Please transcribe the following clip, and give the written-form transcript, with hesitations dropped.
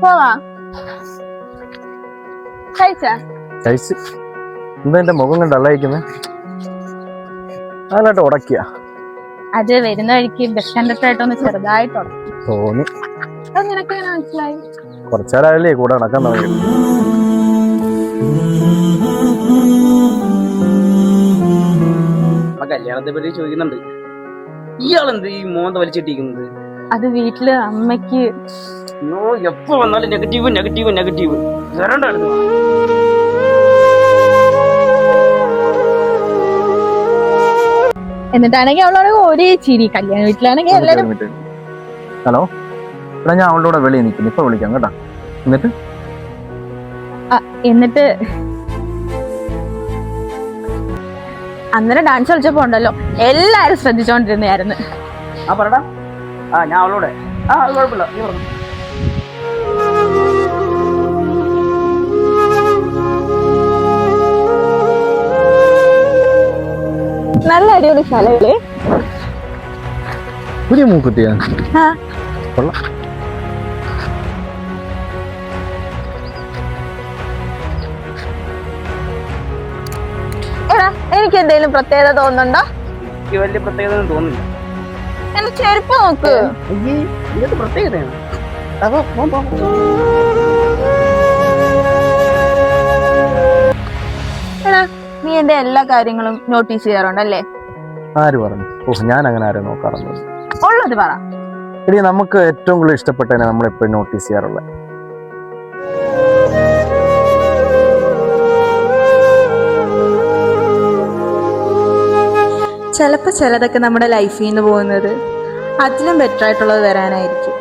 പോവാ കഴിച്ചാ കഴിച്ച്. എന്താ എന്റെ മുഖം കണ്ട് അല്ലായിക്കുന്നേ? നല്ലതായിട്ട് ഉടക്കിയ അത് വരുന്ന വഴിക്ക് ബസ് സ്റ്റാൻഡായിട്ടൊന്ന് ചെറുതായിട്ട് ഉടക്കി. തോന്നി. അത് നിനക്ക് എങ്ങനെ മനസ്സിലായി? കുറച്ചാലല്ലേ കൂടെ നടക്കാൻ തുടങ്ങി. കല്യാണത്തെ പറ്റി ചോദിക്കുന്നുണ്ട്. ഇയാളെന്ത് ഈ മോന്ത വലിച്ചിട്ടിരിക്കുന്നത്? അത് വീട്ടില് അമ്മയ്ക്ക് എപ്പോ വന്നാലും നെഗറ്റീവ് നെഗറ്റീവ് നെഗറ്റീവ്. എന്നിട്ടാണെങ്കിൽ അവളോട് ഒരേ ചിരി. കല്യാണ വീട്ടിലാണെങ്കിൽ എല്ലാരും. ഹലോ, ഇവിടെ ഞാൻ അവളുടെ കൂടെ വെളിയിൽ നിൽക്കുന്നു. ഇപ്പൊ വിളിക്കാം കേട്ടാ. എന്നിട്ട് അന്നേരം ഡാൻസ് കളിച്ചപ്പോ ഉണ്ടല്ലോ എല്ലാരും ശ്രദ്ധിച്ചോണ്ടിരുന്നായിരുന്നു. ആ പറടാ. ഞാൻ അവളോടെ അത് കുഴപ്പമില്ല, നീ പറഞ്ഞു. നല്ല അടിപൊളി സ്ഥലല്ലേ? പുതിയ മൂക്കുത്തിയാ കൊള്ളാം. എനിക്ക് എന്തെങ്കിലും പ്രത്യേകത തോന്നുന്നുണ്ടോ? എനിക്ക് വലിയ പ്രത്യേകത തോന്നുന്നില്ല. എന്റെ ചെരുപ്പ് നോക്ക്. ഇതൊക്കെ പ്രത്യേകതയാണ്. നീ എന്റെ എല്ലാ കാര്യങ്ങളും നോട്ടീസ് ചെയ്യാറുണ്ടല്ലേ? ആര് പറഞ്ഞു? ഞാൻ അങ്ങനെ ആരും നോക്കാറൊന്നുമില്ല. ഉള്ളത് പറ. എടി, നമുക്ക് ഏറ്റവും കൂടുതൽ ഇഷ്ടപ്പെട്ടതിനെ നമ്മൾ എപ്പോഴും നോട്ടീസ് ചെയ്യാറുള്ളത്. ചിലപ്പോൾ ചിലതൊക്കെ നമ്മുടെ ലൈഫിൽ നിന്ന് പോകുന്നത് അതിലും ബെറ്റർ ആയിട്ടുള്ളത് വരാനായിരിക്കും.